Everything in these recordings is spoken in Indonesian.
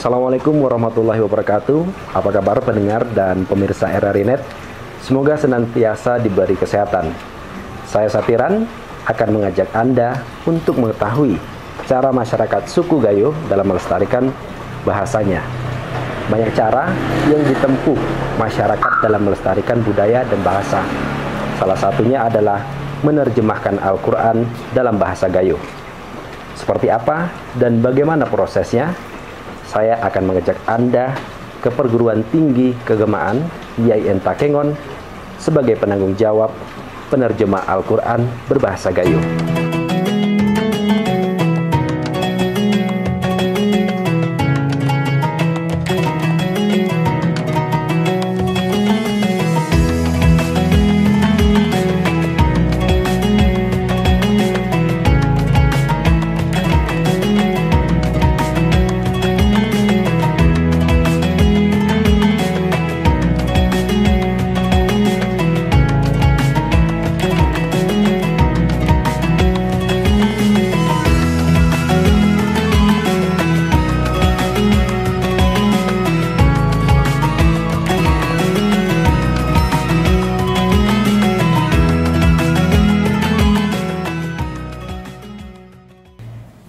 Assalamualaikum warahmatullahi wabarakatuh. Apa kabar pendengar dan pemirsa RRI Net? Semoga senantiasa diberi kesehatan. Saya Sapiran akan mengajak Anda untuk mengetahui cara masyarakat suku Gayo dalam melestarikan bahasanya. Banyak cara yang ditempuh masyarakat dalam melestarikan budaya dan bahasa. Salah satunya adalah menerjemahkan Al-Quran dalam bahasa Gayo. Seperti apa dan bagaimana prosesnya? Saya akan mengajak Anda ke Perguruan Tinggi Keagamaan YAIN Takengon sebagai penanggung jawab penerjemah Al-Quran berbahasa Gayo.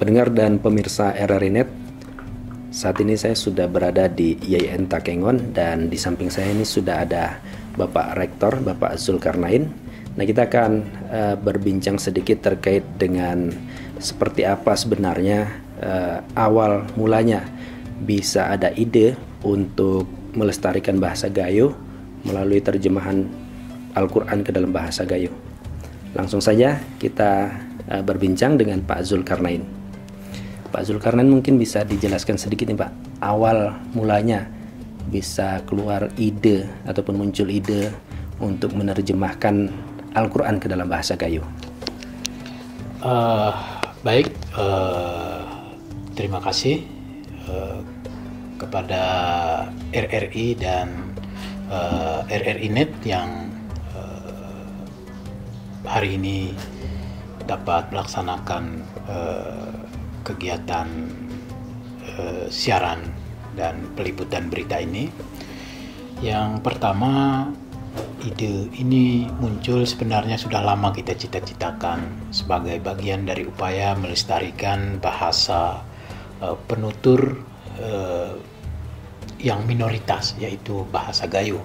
Pendengar dan pemirsa RRI Net, saat ini saya sudah berada di YAIN Takengon dan di samping saya ini sudah ada Bapak Rektor, Bapak Zulkarnain. Nah, kita akan berbincang sedikit terkait dengan seperti apa sebenarnya awal mulanya bisa ada ide untuk melestarikan bahasa Gayo melalui terjemahan Al-Quran ke dalam bahasa Gayo. Langsung saja kita berbincang dengan Pak Zulkarnain. Pak Zulkarnain mungkin bisa dijelaskan sedikit nih Pak, awal mulanya bisa keluar ide ataupun muncul ide untuk menerjemahkan Al-Quran ke dalam bahasa Gayo. Baik, terima kasih kepada RRI dan RRI Net yang hari ini dapat melaksanakan kegiatan siaran dan peliputan berita ini. Yang pertama, ide ini muncul sebenarnya sudah lama kita cita-citakan sebagai bagian dari upaya melestarikan bahasa penutur yang minoritas, yaitu bahasa Gayo.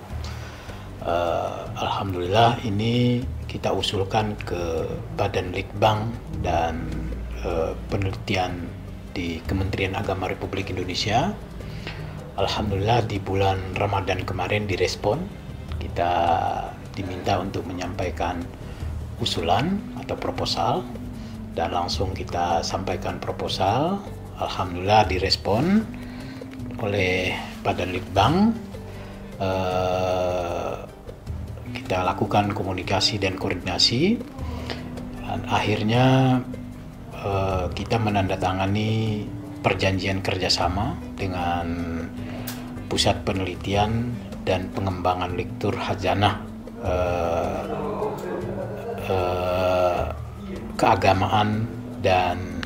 Alhamdulillah ini kita usulkan ke Badan Litbang dan penelitian di Kementerian Agama Republik Indonesia. Alhamdulillah di bulan Ramadan kemarin direspon. Kita diminta untuk menyampaikan usulan atau proposal dan langsung kita sampaikan proposal. Alhamdulillah direspon oleh Badan Litbang. Kita lakukan komunikasi dan koordinasi dan akhirnya kita menandatangani perjanjian kerjasama dengan Pusat Penelitian dan Pengembangan Lektur Hadzanah Keagamaan dan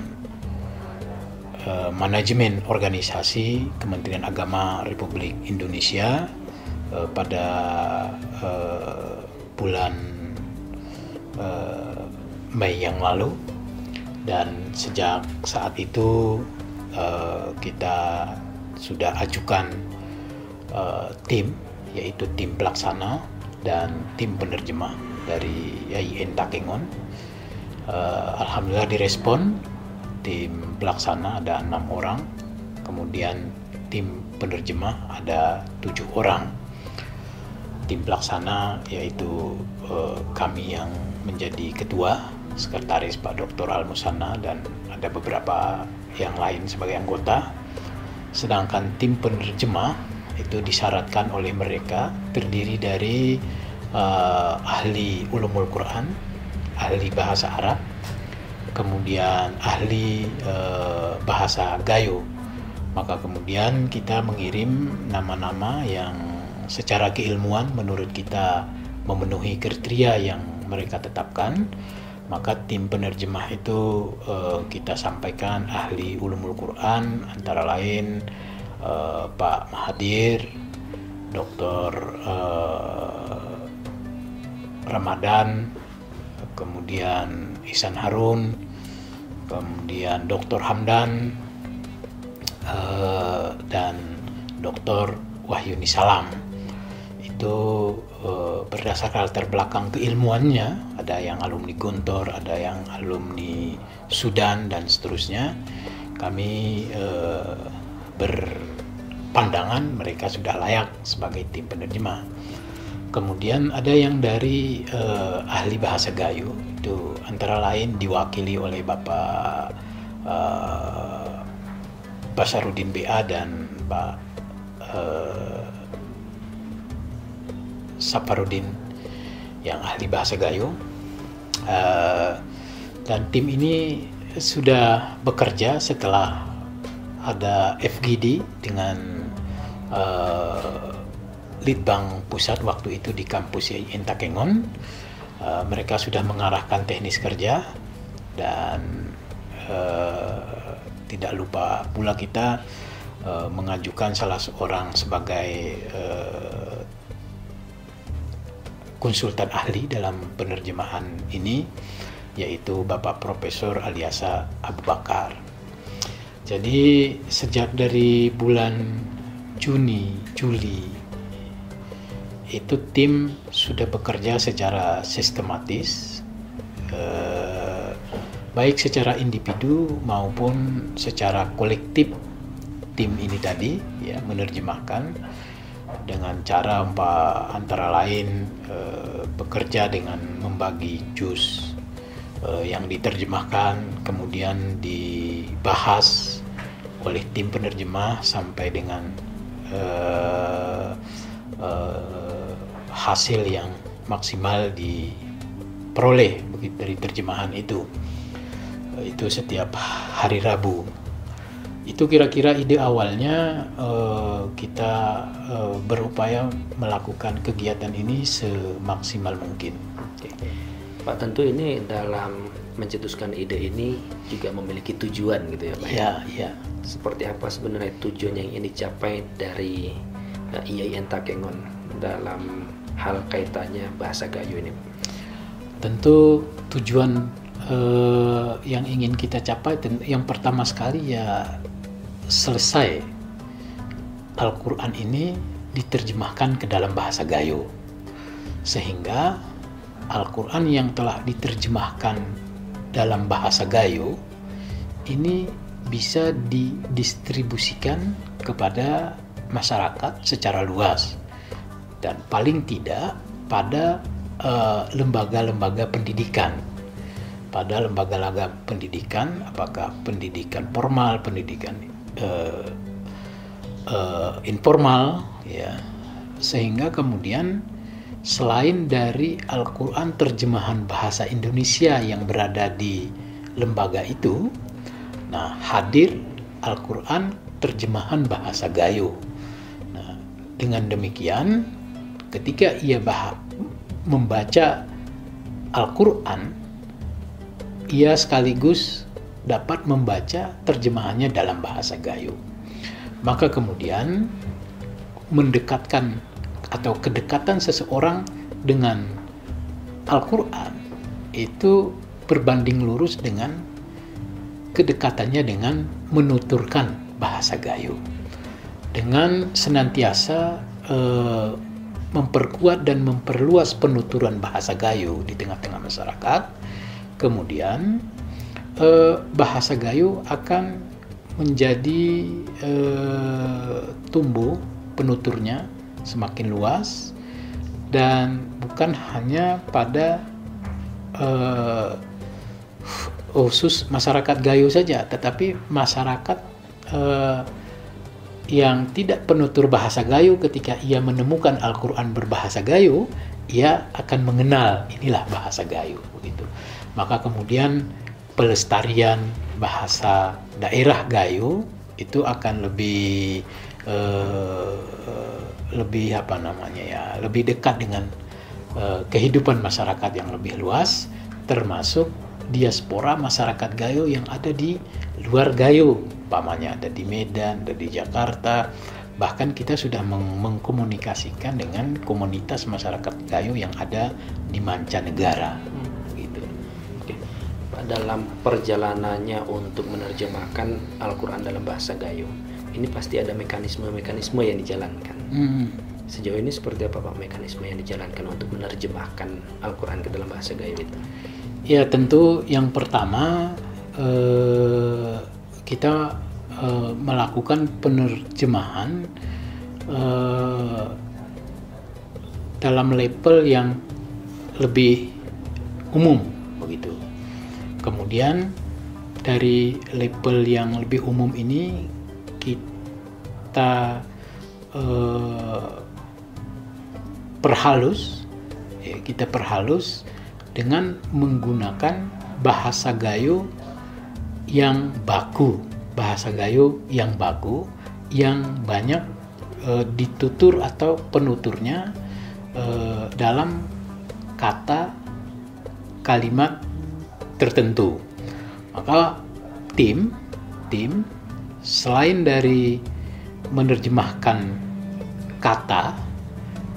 Manajemen Organisasi Kementerian Agama Republik Indonesia pada bulan Mei yang lalu. Dan sejak saat itu kita sudah ajukan tim, yaitu tim pelaksana dan tim penerjemah dari YAIN Takengon. Alhamdulillah direspon. Tim pelaksana ada 6 orang, kemudian tim penerjemah ada 7 orang. Tim pelaksana yaitu kami yang menjadi ketua, Sekretaris Pak Dr. Al-Musanna, dan ada beberapa yang lain sebagai anggota. Sedangkan tim penerjemah itu disyaratkan oleh mereka terdiri dari ahli ulumul Quran, ahli bahasa Arab, kemudian ahli bahasa Gayo. Maka kemudian kita mengirim nama-nama yang secara keilmuan menurut kita memenuhi kriteria yang mereka tetapkan. Maka tim penerjemah itu kita sampaikan ahli ulumul Quran, antara lain Pak Mahathir, Dr. Ramadan, kemudian Ihsan Harun, kemudian Dr. Hamdan, dan Dr. Wahyuni Salam. Itu berdasarkan latar belakang keilmuannya, ada yang alumni Gontor, ada yang alumni Sudan dan seterusnya. Kami berpandangan mereka sudah layak sebagai tim penerjemah. Kemudian ada yang dari ahli bahasa Gayo, itu antara lain diwakili oleh Bapak Basarudin BA dan Pak Saparudin yang ahli bahasa Gayo. Dan tim ini sudah bekerja setelah ada FGD dengan Litbang Pusat waktu itu di kampus YIN Takengon. Mereka sudah mengarahkan teknis kerja dan tidak lupa pula kita mengajukan salah seorang sebagai konsultan ahli dalam penerjemahan ini, yaitu Bapak Profesor Aliasa Abu Bakar. Jadi sejak dari bulan Juli itu tim sudah bekerja secara sistematis, baik secara individu maupun secara kolektif. Tim ini tadi ya menerjemahkan dengan cara antara lain bekerja dengan membagi juz yang diterjemahkan, kemudian dibahas oleh tim penerjemah sampai dengan hasil yang maksimal diperoleh dari terjemahan itu setiap hari Rabu. Itu kira-kira ide awalnya. Kita berupaya melakukan kegiatan ini semaksimal mungkin. Pak, tentu ini dalam mencetuskan ide ini juga memiliki tujuan gitu ya Pak? Ya. Seperti apa sebenarnya tujuan yang ingin dicapai dari YIN Takengon dalam hal kaitannya bahasa Gayo ini? Tentu tujuan yang ingin kita capai, yang pertama sekali ya selesai Al-Quran ini diterjemahkan ke dalam bahasa Gayo, sehingga Al-Quran yang telah diterjemahkan dalam bahasa Gayo ini bisa didistribusikan kepada masyarakat secara luas, dan paling tidak pada lembaga-lembaga pendidikan. Pada lembaga-lembaga pendidikan, apakah pendidikan formal, pendidikan informal, ya, sehingga kemudian selain dari Al-Quran terjemahan bahasa Indonesia yang berada di lembaga itu, nah hadir Al-Quran terjemahan bahasa Gayo. Nah, dengan demikian, ketika ia membaca Al-Quran, ia sekaligus dapat membaca terjemahannya dalam bahasa Gayo. Maka kemudian mendekatkan atau kedekatan seseorang dengan Al-Quran itu berbanding lurus dengan kedekatannya dengan menuturkan bahasa Gayo, dengan senantiasa memperkuat dan memperluas penuturan bahasa Gayo di tengah-tengah masyarakat. Kemudian bahasa Gayo akan menjadi tumbuh penuturnya semakin luas, dan bukan hanya pada khusus masyarakat Gayo saja, tetapi masyarakat yang tidak penutur bahasa Gayo, ketika ia menemukan Al-Quran berbahasa Gayo, ia akan mengenal inilah bahasa Gayo, begitu. Maka kemudian pelestarian bahasa daerah Gayo itu akan lebih lebih dekat dengan kehidupan masyarakat yang lebih luas, termasuk diaspora masyarakat Gayo yang ada di luar Gayo, umpamanya ada di Medan, ada di Jakarta. Bahkan kita sudah mengkomunikasikan dengan komunitas masyarakat Gayo yang ada di mancanegara. Gitu. Oke. Pak, dalam perjalanannya untuk menerjemahkan Al-Quran dalam bahasa Gayo, ini pasti ada mekanisme-mekanisme yang dijalankan. Sejauh ini seperti apa Pak mekanisme yang dijalankan untuk menerjemahkan Al-Quran ke dalam bahasa Gayo itu? Ya, tentu yang pertama kita melakukan penerjemahan dalam level yang lebih umum begitu. Kemudian dari level yang lebih umum ini kita perhalus dengan menggunakan bahasa Gayo yang baku, yang banyak ditutur atau penuturnya dalam kata kalimat tertentu. Maka tim selain dari menerjemahkan kata,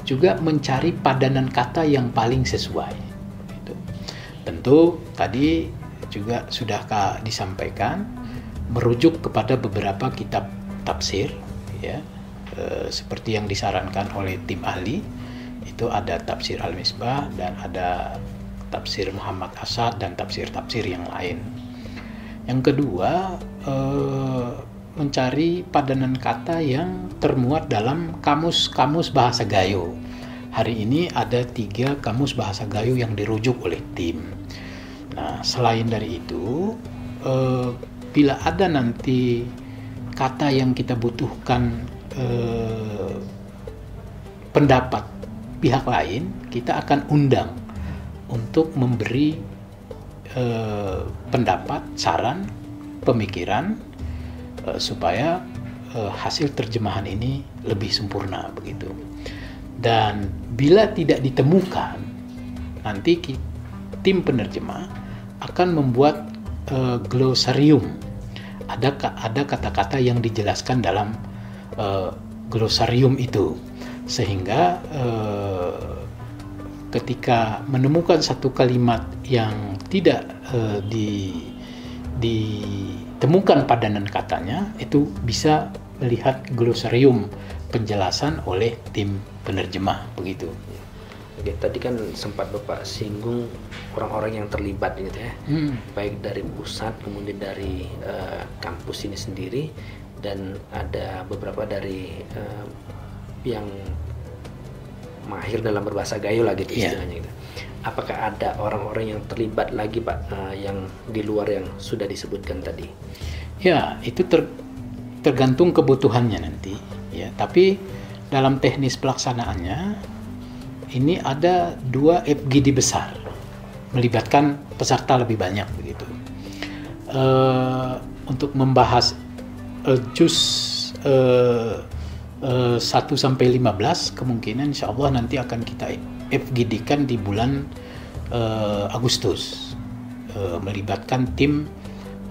juga mencari padanan kata yang paling sesuai. Gitu. Tentu tadi juga sudah disampaikan merujuk kepada beberapa kitab tafsir, ya, seperti yang disarankan oleh tim ahli. Itu ada tafsir Al-Misbah dan ada tafsir Muhammad Asad dan tafsir-tafsir yang lain. Yang kedua, mencari padanan kata yang termuat dalam kamus bahasa Gayo. Hari ini ada 3 kamus bahasa Gayo yang dirujuk oleh tim. Nah, selain dari itu, bila ada nanti kata yang kita butuhkan pendapat pihak lain, kita akan undang untuk memberi pendapat, saran, pemikiran, supaya hasil terjemahan ini lebih sempurna begitu. Dan bila tidak ditemukan, nanti tim penerjemah akan membuat glosarium. Ada kata-kata yang dijelaskan dalam glosarium itu, sehingga ketika menemukan satu kalimat yang tidak ditemukan padanan katanya, itu bisa melihat glosarium penjelasan oleh tim penerjemah begitu. Oke, tadi kan sempat Bapak singgung orang-orang yang terlibat gitu ya, baik dari pusat kemudian dari kampus ini sendiri, dan ada beberapa dari yang mahir dalam berbahasa Gayo lah gitu istilahnya gitu. Apakah ada orang-orang yang terlibat lagi Pak, yang di luar yang sudah disebutkan tadi? Ya, itu tergantung kebutuhannya nanti ya. Tapi dalam teknis pelaksanaannya ini ada 2 FGD besar, melibatkan peserta lebih banyak begitu. Untuk membahas juz 1 sampai 15 kemungkinan insya Allah nanti akan kita FGD-kan di bulan Agustus, melibatkan tim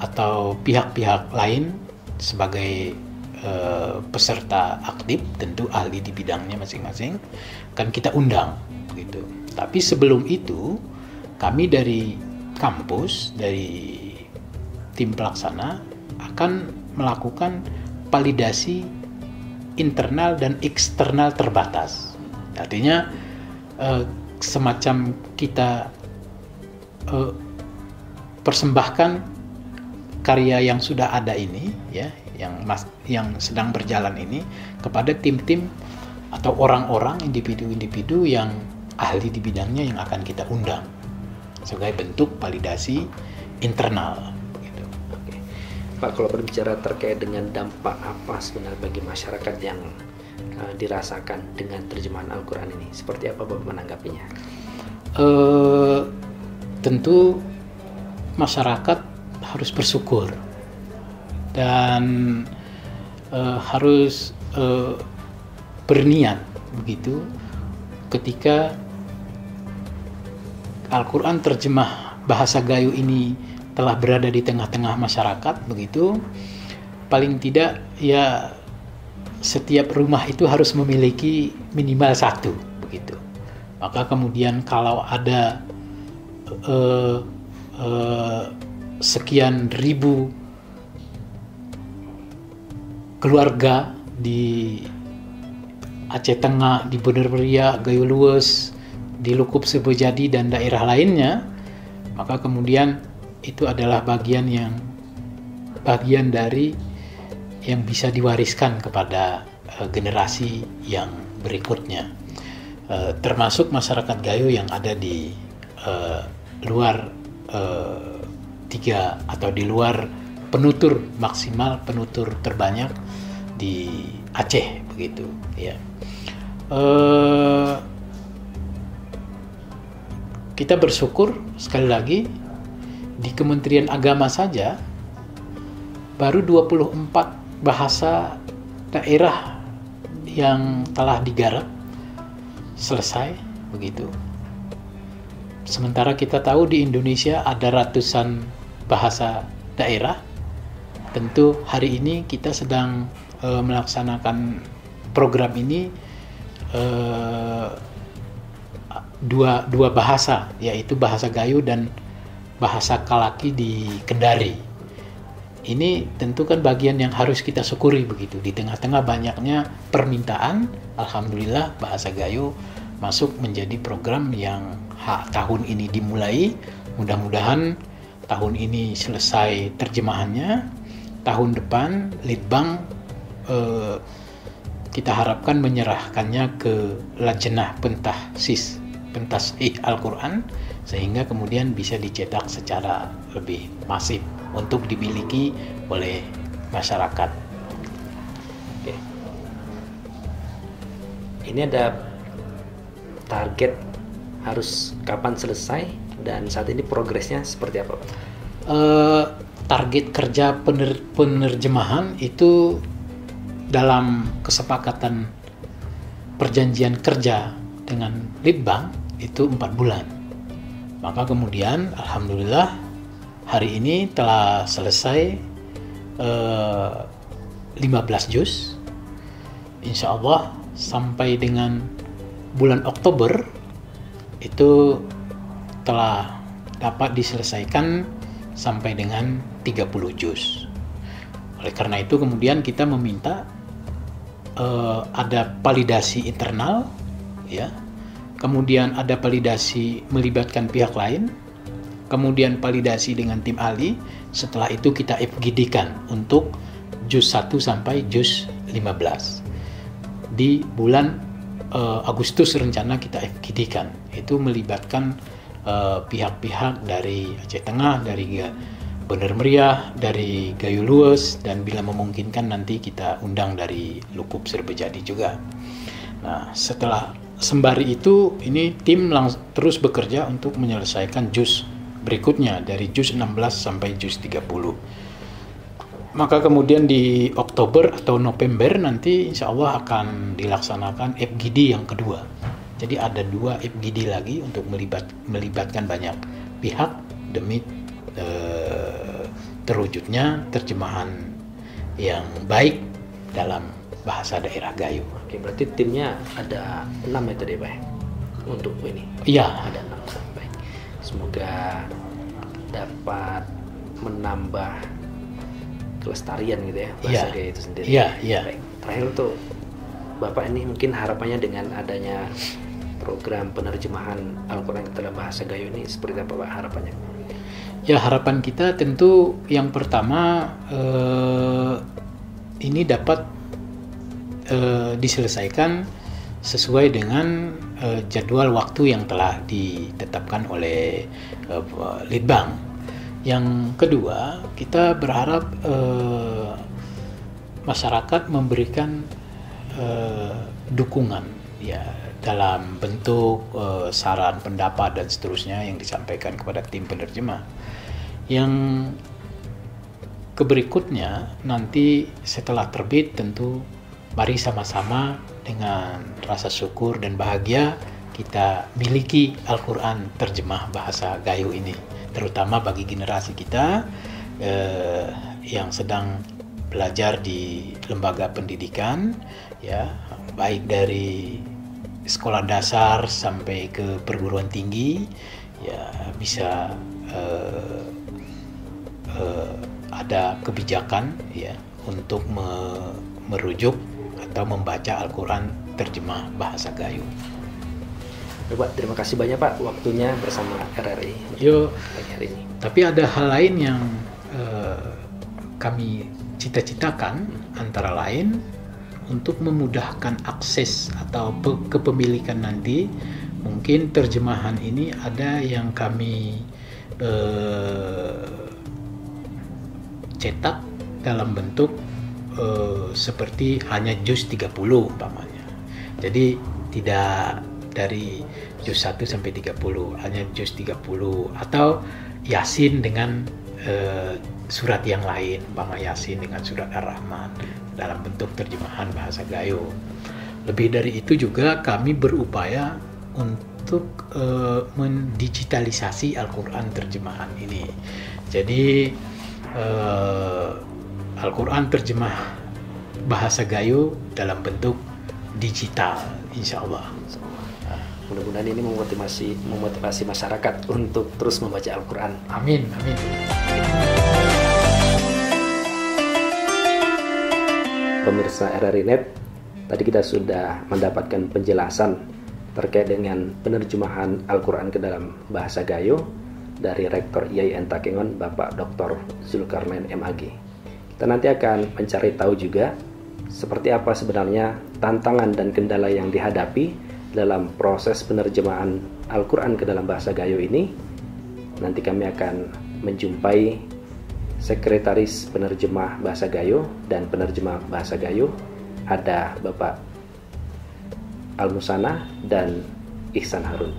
atau pihak-pihak lain sebagai peserta aktif, tentu ahli di bidangnya masing-masing kan kita undang gitu. Tapi sebelum itu kami dari kampus, dari tim pelaksana akan melakukan validasi internal dan eksternal terbatas. Artinya semacam kita persembahkan karya yang sudah ada ini ya, yang sedang berjalan ini kepada tim-tim atau orang-orang, individu-individu yang ahli di bidangnya yang akan kita undang sebagai bentuk validasi internal begitu. Oke. Pak, kalau berbicara terkait dengan dampak apa sebenarnya bagi masyarakat yang dirasakan dengan terjemahan Al-Quran ini, seperti apa Bapak menanggapinya? Tentu masyarakat harus bersyukur dan harus berniat begitu ketika Al-Quran terjemah bahasa Gayo ini telah berada di tengah-tengah masyarakat begitu, paling tidak ya setiap rumah itu harus memiliki minimal satu begitu. Maka kemudian kalau ada sekian ribu keluarga di Aceh Tengah, di Bener Meriah, Gayo Lues, di Lukup Sebojadi dan daerah lainnya, maka kemudian itu adalah bagian dari yang bisa diwariskan kepada generasi yang berikutnya, termasuk masyarakat Gayo yang ada di luar tiga atau di luar penutur maksimal, penutur terbanyak di Aceh begitu ya. Kita bersyukur sekali lagi di Kementerian Agama saja baru 24 bahasa daerah yang telah digarap selesai begitu. Sementara kita tahu di Indonesia ada ratusan bahasa daerah. Tentu hari ini kita sedang melaksanakan program ini dua bahasa, yaitu bahasa Gayo dan bahasa Kalaki di Kendari. Ini tentu kan bagian yang harus kita syukuri begitu. Di tengah-tengah banyaknya permintaan, alhamdulillah bahasa Gayo masuk menjadi program yang tahun ini dimulai. Mudah-mudahan tahun ini selesai terjemahannya. Tahun depan Litbang kita harapkan menyerahkannya ke Lajnah Pentasih Al-Quran, sehingga kemudian bisa dicetak secara lebih masif untuk dimiliki oleh masyarakat. Oke. Ini ada target harus kapan selesai dan saat ini progresnya seperti apa, Pak? Target kerja penerjemahan itu dalam kesepakatan perjanjian kerja dengan Litbang itu 4 bulan. Maka kemudian alhamdulillah hari ini telah selesai 15 juz. Insya Allah sampai dengan bulan Oktober itu telah dapat diselesaikan sampai dengan 30 juz. Oleh karena itu kemudian kita meminta ada validasi internal, ya, kemudian ada validasi melibatkan pihak lain, kemudian validasi dengan tim ahli. Setelah itu kita FGD-kan untuk juz 1 sampai juz 15. Di bulan Agustus rencana kita FGD-kan. Itu melibatkan pihak-pihak dari Aceh Tengah, dari Bener Meriah, dari Gayo Lues, dan bila memungkinkan nanti kita undang dari Lukup Sebojadi juga. Nah, setelah sembari itu ini tim terus bekerja untuk menyelesaikan juz berikutnya dari juz 16 sampai juz 30. Maka kemudian di Oktober atau November nanti insya Allah akan dilaksanakan FGD yang kedua. Jadi ada 2 FGD lagi untuk melibatkan banyak pihak demi terwujudnya terjemahan yang baik dalam bahasa daerah Gayo. Oke, berarti timnya ada 6 itu deh, Pak, untuk ini. Iya, ada 6. Baik. Semoga dapat menambah kelestarian gitu ya bahasa Gayo itu sendiri. Iya. Baik. Terakhir tuh Bapak ini mungkin harapannya dengan adanya program penerjemahan Al-Quran dalam bahasa Gayo ini seperti apa, Pak, harapannya? Ya, harapan kita tentu yang pertama ini dapat diselesaikan sesuai dengan jadwal waktu yang telah ditetapkan oleh Litbang. Yang kedua, kita berharap masyarakat memberikan dukungan ya dalam bentuk saran, pendapat dan seterusnya yang disampaikan kepada tim penerjemah. Yang keberikutnya nanti setelah terbit tentu mari sama-sama dengan rasa syukur dan bahagia kita miliki Al-Quran terjemah bahasa Gayo ini. terutama bagi generasi kita yang sedang belajar di lembaga pendidikan, ya, baik dari sekolah dasar sampai ke perguruan tinggi, ya, bisa ada kebijakan, ya, untuk merujuk atau membaca Al-Quran terjemah bahasa Gayo. Pak, terima kasih banyak Pak waktunya bersama RRI pagi hari ini. Tapi ada hal lain yang kami cita-citakan, antara lain untuk memudahkan akses atau kepemilikan nanti. Mungkin terjemahan ini ada yang kami cetak dalam bentuk seperti hanya juz 30 umpamanya. Jadi tidak dari juz 1 sampai 30, hanya juz 30, atau Yasin dengan surat yang lain, umpama Yasin dengan surat Ar-Rahman dalam bentuk terjemahan bahasa Gayo. Lebih dari itu juga kami berupaya untuk mendigitalisasi Al-Quran terjemahan ini. Jadi Al-Quran terjemah bahasa Gayo dalam bentuk digital, insya Allah. Mudah-mudahan ini memotivasi masyarakat untuk terus membaca Al-Quran. Amin, amin. Pemirsa RRI Net, tadi kita sudah mendapatkan penjelasan terkait dengan penerjemahan Al-Quran ke dalam bahasa Gayo dari Rektor IAIN Takengon, Bapak Dr. Zulkarnain MAG. Kita nanti akan mencari tahu juga seperti apa sebenarnya tantangan dan kendala yang dihadapi dalam proses penerjemahan Al-Quran ke dalam bahasa Gayo ini. Nanti kami akan menjumpai Sekretaris Penerjemah Bahasa Gayo dan Penerjemah Bahasa Gayo, ada Bapak Al-Musana dan Ihsan Harun.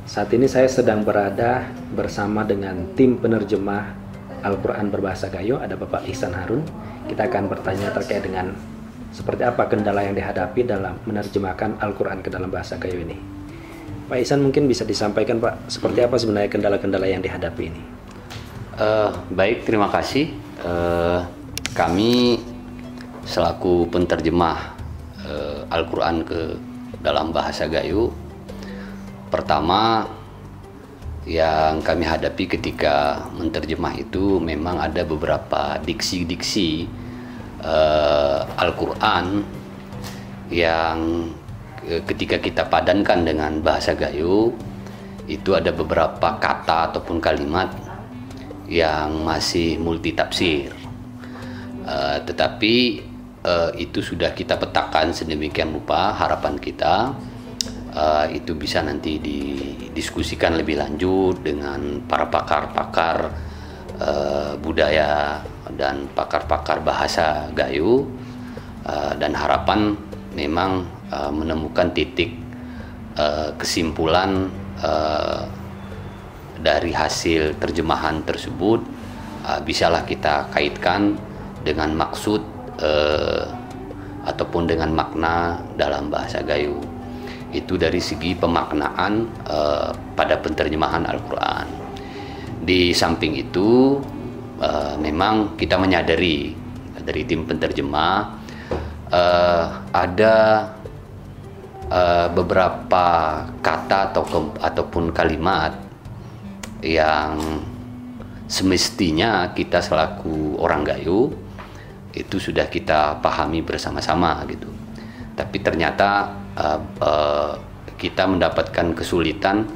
Saat ini saya sedang berada bersama dengan tim penerjemah Al-Quran berbahasa Gayo, ada Bapak Ihsan Harun. Kita akan bertanya terkait dengan seperti apa kendala yang dihadapi dalam menerjemahkan Al-Quran ke dalam bahasa Gayo ini. Pak Ihsan, mungkin bisa disampaikan Pak, seperti apa sebenarnya kendala-kendala yang dihadapi ini? Baik, terima kasih. Kami selaku penterjemah Al-Quran ke dalam bahasa Gayo, pertama yang kami hadapi ketika menerjemah itu memang ada beberapa diksi-diksi Al-Quran yang ketika kita padankan dengan bahasa Gayo itu ada beberapa kata ataupun kalimat yang masih multitafsir, tetapi itu sudah kita petakan sedemikian rupa. Harapan kita itu bisa nanti didiskusikan lebih lanjut dengan para pakar-pakar budaya dan pakar-pakar bahasa Gayo, dan harapan memang menemukan titik kesimpulan dari hasil terjemahan tersebut, bisalah kita kaitkan dengan maksud ataupun dengan makna dalam bahasa Gayo. Itu dari segi pemaknaan pada penerjemahan Al-Quran. Di samping itu memang kita menyadari dari tim penerjemah ada beberapa kata ataupun kalimat yang semestinya kita selaku orang Gayo itu sudah kita pahami bersama-sama gitu. Tapi ternyata kita mendapatkan kesulitan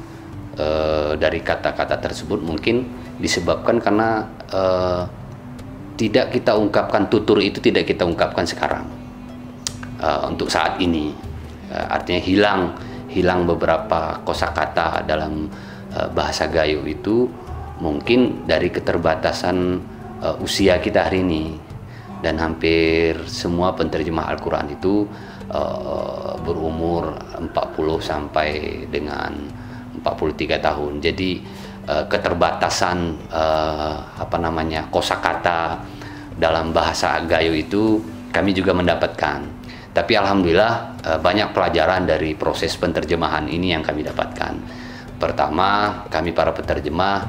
dari kata-kata tersebut, mungkin disebabkan karena tidak kita ungkapkan, tutur itu tidak kita ungkapkan sekarang untuk saat ini. Artinya hilang beberapa kosakata dalam bahasa Gayo itu, mungkin dari keterbatasan usia kita hari ini. Dan hampir semua penterjemah Al-Quran itu berumur 40 sampai dengan 43 tahun. Jadi keterbatasan kosakata dalam bahasa Gayo itu kami juga mendapatkan. Tapi alhamdulillah banyak pelajaran dari proses penterjemahan ini yang kami dapatkan. Pertama, kami para penerjemah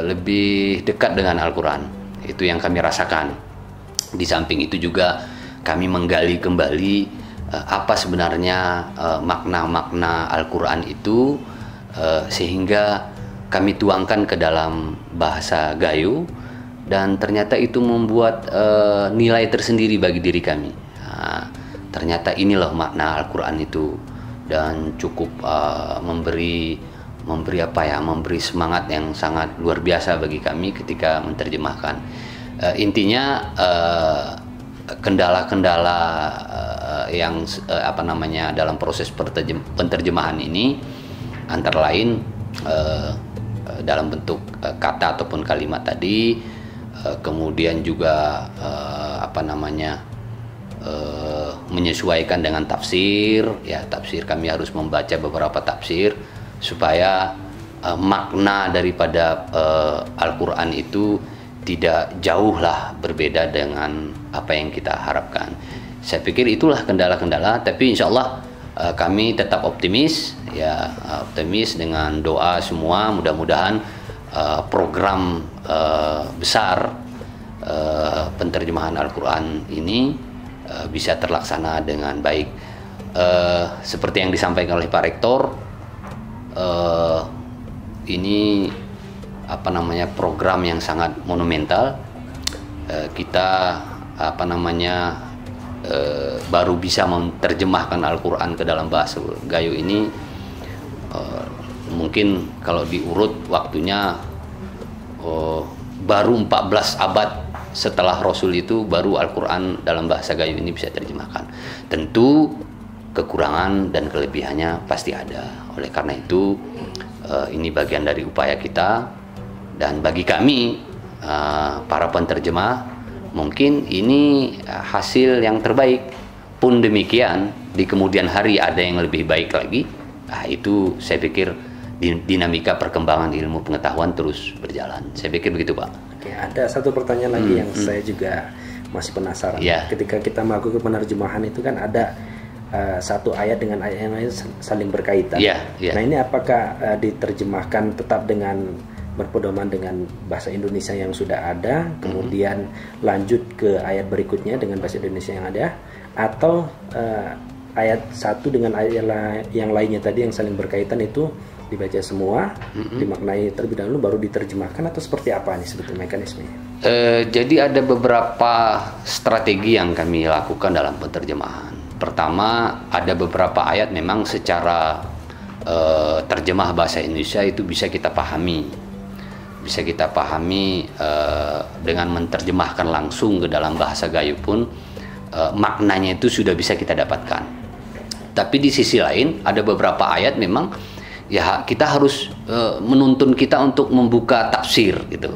lebih dekat dengan Al-Quran. Itu yang kami rasakan. Di samping itu juga kami menggali kembali apa sebenarnya makna-makna Al-Quran itu, sehingga kami tuangkan ke dalam bahasa Gayo, dan ternyata itu membuat nilai tersendiri bagi diri kami. Ternyata inilah makna Al-Quran itu, dan cukup memberi semangat yang sangat luar biasa bagi kami ketika menerjemahkan. Intinya kendala-kendala yang dalam proses penterjemahan ini antara lain dalam bentuk kata ataupun kalimat tadi, kemudian juga menyesuaikan dengan tafsir. Ya, tafsir kami harus membaca beberapa tafsir supaya makna daripada Al-Quran itu tidak jauhlah berbeda dengan apa yang kita harapkan. Saya pikir itulah kendala-kendala, tapi insya Allah kami tetap optimis, ya, optimis dengan doa semua. Mudah-mudahan program besar penterjemahan Al-Quran ini bisa terlaksana dengan baik. Seperti yang disampaikan oleh Pak Rektor, ini program yang sangat monumental. Kita baru bisa menerjemahkan Al-Quran ke dalam bahasa Gayo ini, mungkin kalau diurut waktunya baru 14 abad setelah Rasul itu baru Al-Quran dalam bahasa Gayo ini bisa terjemahkan. Tentu kekurangan dan kelebihannya pasti ada. Oleh karena itu ini bagian dari upaya kita, dan bagi kami para penterjemah mungkin ini hasil yang terbaik. Pun demikian di kemudian hari ada yang lebih baik lagi. Itu saya pikir dinamika perkembangan ilmu pengetahuan terus berjalan. Saya pikir begitu, Pak. Oke, ada satu pertanyaan lagi yang saya juga masih penasaran. Ketika kita melakukan penerjemahan itu kan ada satu ayat dengan ayat yang lain saling berkaitan. Nah, ini apakah diterjemahkan tetap dengan berpedoman dengan bahasa Indonesia yang sudah ada, kemudian lanjut ke ayat berikutnya dengan bahasa Indonesia yang ada, atau ayat satu dengan ayat yang lainnya tadi yang saling berkaitan itu dibaca semua, dimaknai terlebih dahulu baru diterjemahkan, atau seperti apa nih sebetulnya mekanismenya? Jadi ada beberapa strategi yang kami lakukan dalam penerjemahan. Pertama, ada beberapa ayat memang secara terjemah bahasa Indonesia itu bisa kita pahami. Bisa kita pahami dengan menerjemahkan langsung ke dalam bahasa Gayo pun maknanya itu sudah bisa kita dapatkan. Tapi di sisi lain ada beberapa ayat memang ya kita harus menuntun kita untuk membuka tafsir gitu,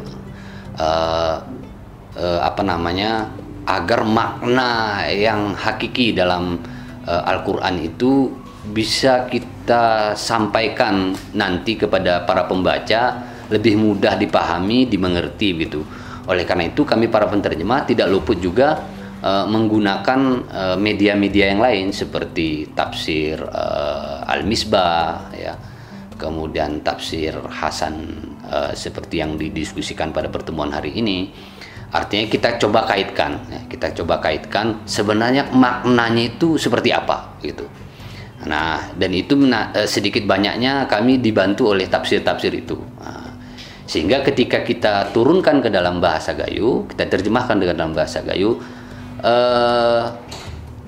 agar makna yang hakiki dalam Al-Quran itu bisa kita sampaikan nanti kepada para pembaca lebih mudah dipahami, dimengerti gitu. Oleh karena itu kami para penerjemah tidak luput juga menggunakan media-media yang lain seperti tafsir Al-Misbah, ya, kemudian tafsir Hasan seperti yang didiskusikan pada pertemuan hari ini. Artinya kita coba kaitkan sebenarnya maknanya itu seperti apa gitu. Nah, dan itu sedikit banyaknya kami dibantu oleh tafsir-tafsir itu. Sehingga ketika kita turunkan ke dalam bahasa Gayo, kita terjemahkan ke dalam bahasa Gayo,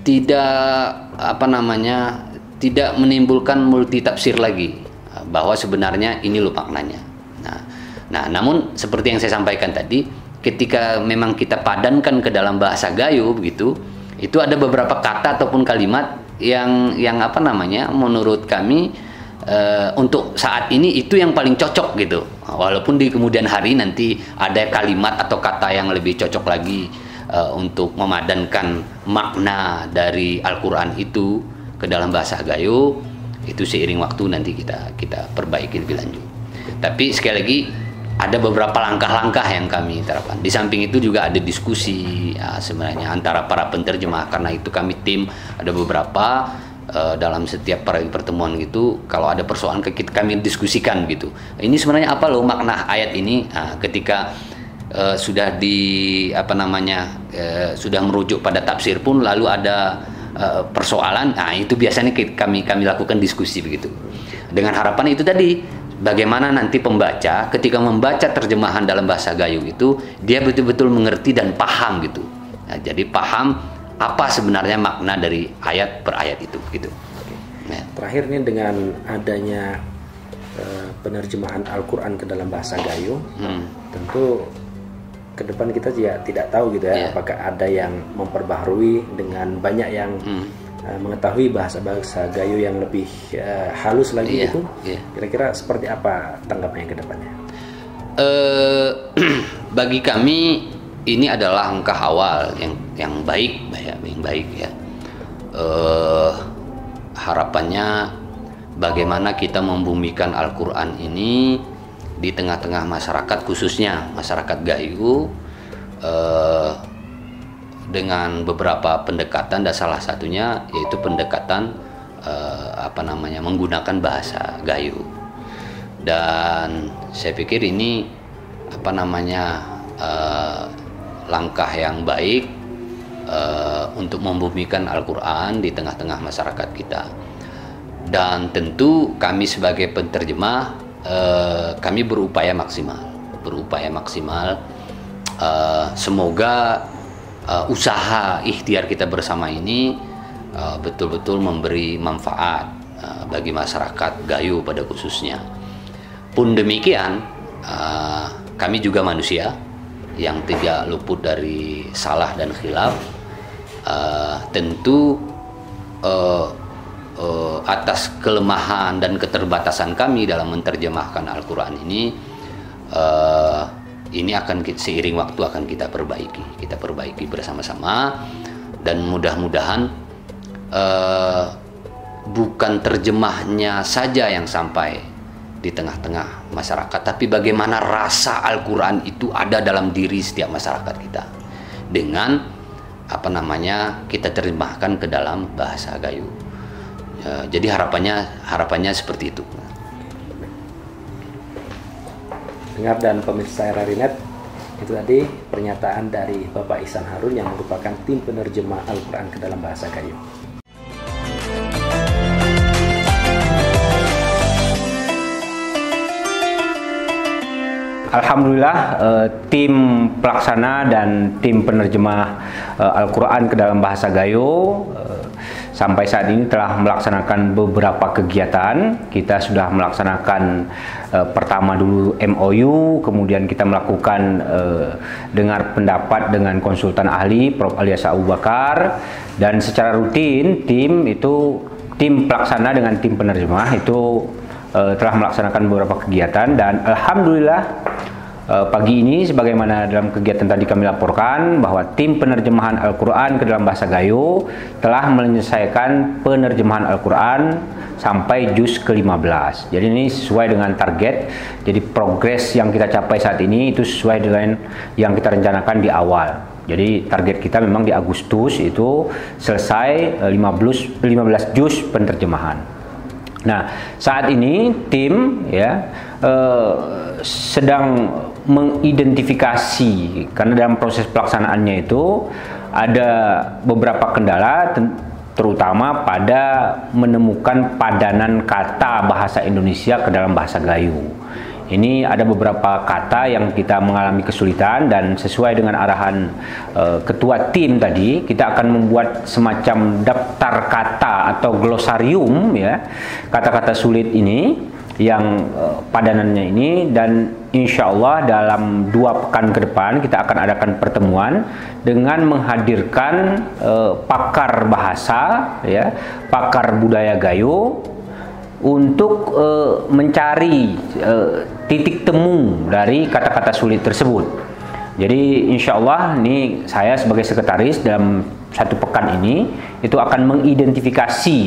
tidak menimbulkan multi tafsir lagi, bahwa sebenarnya ini loh maknanya. Nah, namun seperti yang saya sampaikan tadi, ketika memang kita padankan ke dalam bahasa Gayo begitu, itu ada beberapa kata ataupun kalimat yang menurut kami untuk saat ini itu yang paling cocok gitu. Walaupun di kemudian hari nanti ada kalimat atau kata yang lebih cocok lagi untuk memadankan makna dari Al-Quran itu ke dalam bahasa Gayo, itu seiring waktu nanti kita perbaiki lebih lanjut. Tapi sekali lagi ada beberapa langkah-langkah yang kami terapkan. Di samping itu juga ada diskusi ya, sebenarnya antara para penterjemah, karena itu kami tim ada beberapa dalam setiap pertemuan gitu, kalau ada persoalan kami diskusikan gitu. Ini sebenarnya apa loh makna ayat ini? Nah, ketika sudah sudah merujuk pada tafsir pun lalu ada persoalan, nah itu biasanya kami lakukan diskusi begitu. Dengan harapan itu tadi, bagaimana nanti pembaca ketika membaca terjemahan dalam bahasa Gayo itu dia betul-betul mengerti dan paham gitu. Nah, jadi paham apa sebenarnya makna dari ayat per ayat itu gitu. Nah, terakhir nih dengan adanya penerjemahan Al-Quran ke dalam bahasa Gayo, tentu ke depan kita juga tidak tahu gitu ya, apakah ada yang memperbaharui dengan banyak yang mengetahui bahasa-bahasa Gayo yang lebih halus lagi gitu. Kira-kira seperti apa tanggapannya ke depannya? Bagi kami ini adalah langkah awal yang baik ya. Harapannya bagaimana kita membumikan Al-Quran ini di tengah-tengah masyarakat, khususnya masyarakat Gayo, dengan beberapa pendekatan, dan salah satunya yaitu pendekatan menggunakan bahasa Gayo. Dan saya pikir ini langkah yang baik untuk membumikan Al-Quran di tengah-tengah masyarakat kita. Dan tentu kami sebagai penterjemah kami berupaya maksimal. Semoga usaha ikhtiar kita bersama ini betul-betul memberi manfaat bagi masyarakat Gayo pada khususnya. Pun demikian, kami juga manusia yang tidak luput dari salah dan khilaf. Tentu atas kelemahan dan keterbatasan kami dalam menerjemahkan Al-Quran ini akan seiring waktu akan kita perbaiki bersama-sama, dan mudah-mudahan bukan terjemahnya saja yang sampai di tengah-tengah masyarakat, tapi bagaimana rasa Al-Quran itu ada dalam diri setiap masyarakat kita dengan kita terjemahkan ke dalam bahasa Gayo. Jadi harapannya seperti itu. Dengar dan pemirsa RRI Net, itu tadi pernyataan dari Bapak Ihsan Harun yang merupakan tim penerjemah Al-Quran ke dalam bahasa Gayo. Alhamdulillah, tim pelaksana dan tim penerjemah Al-Quran ke dalam bahasa Gayo sampai saat ini telah melaksanakan beberapa kegiatan. Kita sudah melaksanakan pertama dulu MOU, kemudian kita melakukan dengar pendapat dengan konsultan ahli Prof. Alyas Abu Bakar, dan secara rutin tim pelaksana dengan tim penerjemah itu telah melaksanakan beberapa kegiatan. Dan alhamdulillah pagi ini sebagaimana dalam kegiatan tadi kami laporkan bahwa tim penerjemahan Al-Quran ke dalam bahasa Gayo telah menyelesaikan penerjemahan Al-Quran sampai juz ke-15. Jadi ini sesuai dengan target. Jadi progres yang kita capai saat ini itu sesuai dengan yang kita rencanakan di awal. Jadi target kita memang di Agustus itu selesai 15 juz penerjemahan. Nah, saat ini tim sedang mengidentifikasi, karena dalam proses pelaksanaannya itu ada beberapa kendala, terutama pada menemukan padanan kata bahasa Indonesia ke dalam bahasa Gayo. Ini ada beberapa kata yang kita mengalami kesulitan, dan sesuai dengan arahan ketua tim tadi, kita akan membuat semacam daftar kata atau glosarium ya, kata-kata sulit ini yang padanannya ini, dan insya Allah dalam 2 pekan ke depan kita akan adakan pertemuan dengan menghadirkan pakar bahasa ya, pakar budaya Gayo untuk mencari titik temu dari kata-kata sulit tersebut. Jadi insya Allah ini saya sebagai sekretaris dalam satu pekan ini itu akan mengidentifikasi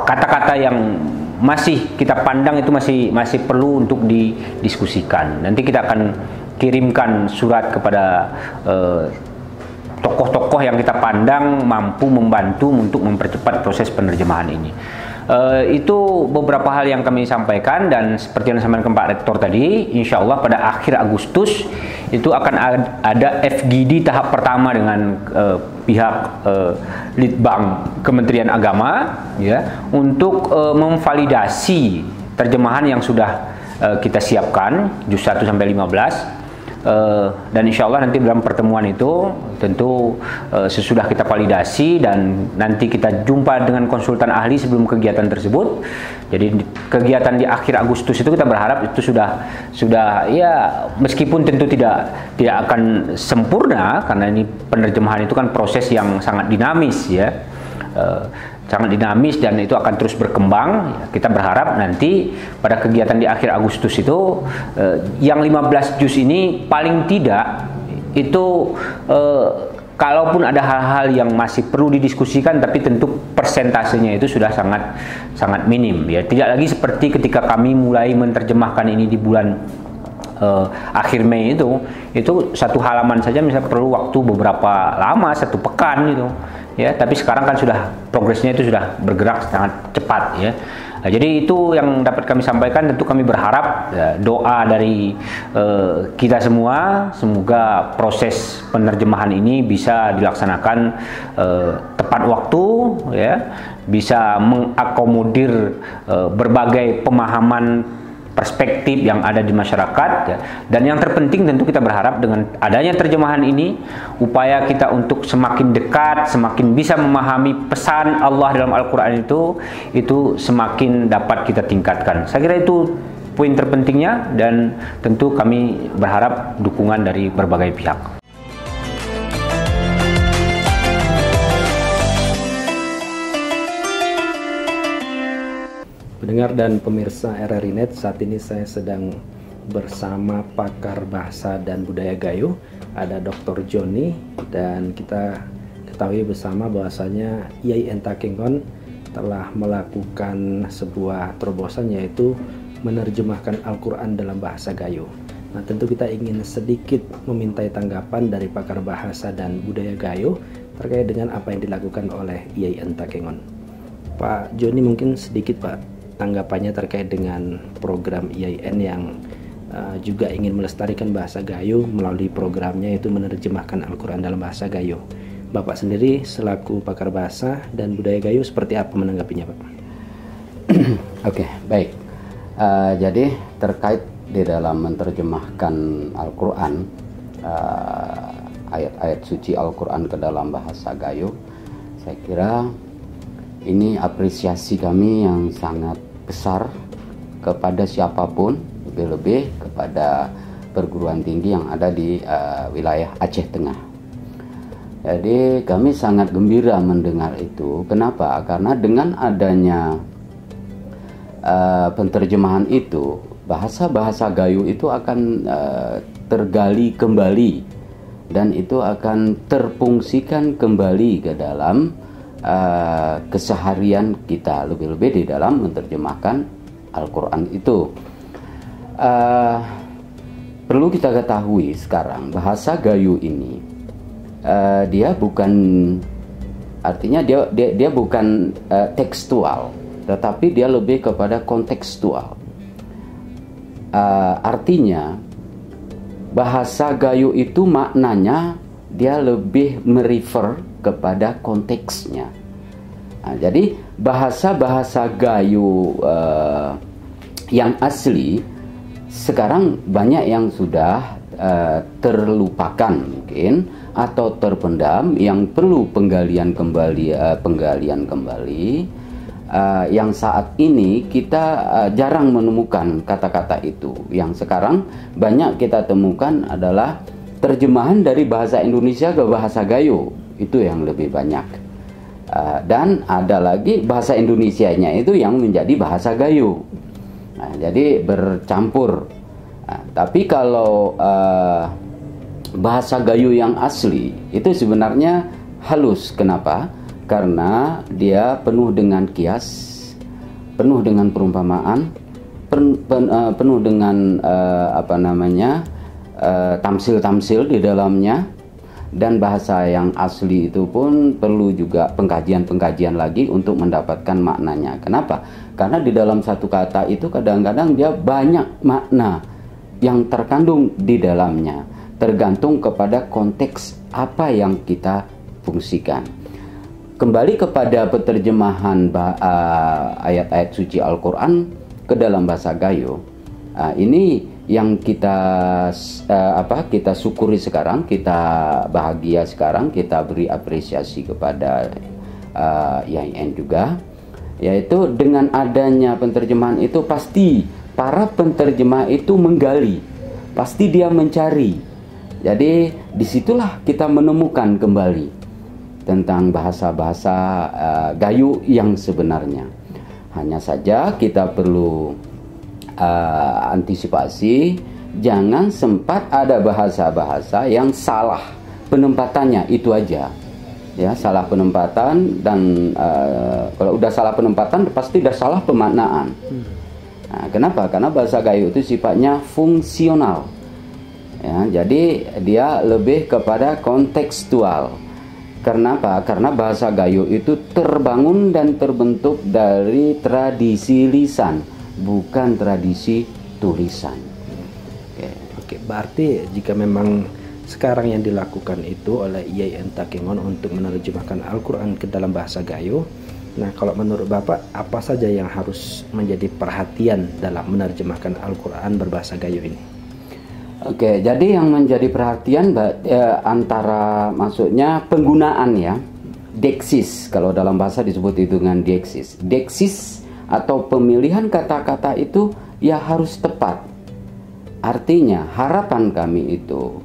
kata-kata yang masih kita pandang itu masih perlu untuk didiskusikan. Nanti kita akan kirimkan surat kepada tokoh-tokoh yang kita pandang mampu membantu untuk mempercepat proses penerjemahan ini. Itu beberapa hal yang kami sampaikan, dan seperti yang disampaikan Pak Rektor tadi, insya Allah pada akhir Agustus itu akan ada FGD tahap pertama dengan pihak Litbang Kementerian Agama, ya, untuk memvalidasi terjemahan yang sudah kita siapkan juz 1 sampai 15. Dan insya Allah nanti dalam pertemuan itu tentu sesudah kita validasi dan nanti kita jumpa dengan konsultan ahli sebelum kegiatan tersebut. Jadi kegiatan di akhir Agustus itu kita berharap itu sudah ya, meskipun tentu tidak akan sempurna karena ini penerjemahan itu kan proses yang sangat dinamis, ya. Sangat dinamis dan itu akan terus berkembang. Kita berharap nanti pada kegiatan di akhir Agustus itu yang 15 juz ini paling tidak itu kalaupun ada hal-hal yang masih perlu didiskusikan, tapi tentu persentasenya itu sudah sangat minim, ya. Tidak lagi seperti ketika kami mulai menerjemahkan ini di bulan akhir Mei itu satu halaman saja misalnya perlu waktu beberapa lama, 1 pekan gitu, ya. Tapi sekarang kan sudah progresnya itu sudah bergerak sangat cepat, ya. Nah, jadi itu yang dapat kami sampaikan. Tentu kami berharap, ya, doa dari kita semua, semoga proses penerjemahan ini bisa dilaksanakan tepat waktu, ya, bisa mengakomodir berbagai pemahaman perspektif yang ada di masyarakat, ya. Dan yang terpenting tentu kita berharap dengan adanya terjemahan ini upaya kita untuk semakin dekat, semakin bisa memahami pesan Allah dalam Al-Quran itu semakin dapat kita tingkatkan. Saya kira itu poin terpentingnya, dan tentu kami berharap dukungan dari berbagai pihak. Pendengar dan pemirsa RRI Net, saat ini saya sedang bersama pakar bahasa dan budaya Gayo, ada Dr. Joni, dan kita ketahui bersama bahwasanya YAIN Takengon telah melakukan sebuah terobosan, yaitu menerjemahkan Al-Quran dalam bahasa Gayo. Nah, tentu kita ingin sedikit memintai tanggapan dari pakar bahasa dan budaya Gayo terkait dengan apa yang dilakukan oleh YAIN Takengon. Pak Joni, mungkin sedikit Pak tanggapannya terkait dengan program YAIN yang juga ingin melestarikan bahasa Gayo melalui programnya, yaitu menerjemahkan Al-Quran dalam bahasa Gayo. Bapak sendiri selaku pakar bahasa dan budaya Gayo seperti apa menanggapinya, Pak? Oke, baik. Jadi terkait di dalam menerjemahkan Al-Quran, ayat-ayat suci Al-Quran ke dalam bahasa Gayo, saya kira ini apresiasi kami yang sangat besar kepada siapapun, lebih-lebih kepada perguruan tinggi yang ada di wilayah Aceh Tengah. Jadi kami sangat gembira mendengar itu. Kenapa? Karena dengan adanya penterjemahan itu, bahasa-bahasa Gayo itu akan tergali kembali, dan itu akan terfungsikan kembali ke dalam keseharian kita, lebih-lebih di dalam menerjemahkan Al-Quran itu. Perlu kita ketahui sekarang bahasa Gayo ini dia bukan, artinya dia bukan tekstual, tetapi dia lebih kepada kontekstual. Artinya bahasa Gayo itu maknanya dia lebih merefer kepada konteksnya. Nah, jadi bahasa-bahasa Gayo yang asli sekarang banyak yang sudah terlupakan mungkin, atau terpendam, yang perlu penggalian kembali, yang saat ini kita jarang menemukan kata-kata itu. Yang sekarang banyak kita temukan adalah terjemahan dari bahasa Indonesia ke bahasa Gayo, itu yang lebih banyak. Dan ada lagi bahasa Indonesianya itu yang menjadi bahasa Gayo. Nah, jadi bercampur. Nah, tapi kalau bahasa Gayo yang asli itu sebenarnya halus. Kenapa? Karena dia penuh dengan kias, penuh dengan perumpamaan, penuh dengan tamsil-tamsil di dalamnya, dan bahasa yang asli itu pun perlu juga pengkajian lagi untuk mendapatkan maknanya. Kenapa? Karena di dalam satu kata itu kadang-kadang dia banyak makna yang terkandung di dalamnya, tergantung kepada konteks apa yang kita fungsikan. Kembali kepada penerjemahan ayat-ayat suci Al-Quran ke dalam bahasa Gayo, ini yang kita syukuri sekarang, kita bahagia sekarang, kita beri apresiasi kepada YIN juga, yaitu dengan adanya penerjemahan itu pasti para penterjemah itu menggali, pasti dia mencari. Jadi disitulah kita menemukan kembali tentang bahasa-bahasa Gayo yang sebenarnya. Hanya saja kita perlu antisipasi, jangan sempat ada bahasa-bahasa yang salah penempatannya, itu aja. Ya, salah penempatan, dan kalau udah salah penempatan pasti udah salah pemaknaan. Nah, kenapa? Karena bahasa Gayo itu sifatnya fungsional. Ya, jadi dia lebih kepada kontekstual. Kenapa? Karena bahasa Gayo itu terbangun dan terbentuk dari tradisi lisan, bukan tradisi tulisan. Oke, berarti jika memang sekarang yang dilakukan itu oleh YIN Takengon untuk menerjemahkan Al-Quran ke dalam bahasa Gayo, nah kalau menurut Bapak apa saja yang harus menjadi perhatian dalam menerjemahkan Al-Quran berbahasa Gayo ini? Oke, jadi yang menjadi perhatian antara maksudnya penggunaan, ya, deksis, kalau dalam bahasa disebut itu dengan deksis. Deksis atau pemilihan kata-kata itu ya harus tepat. Artinya harapan kami itu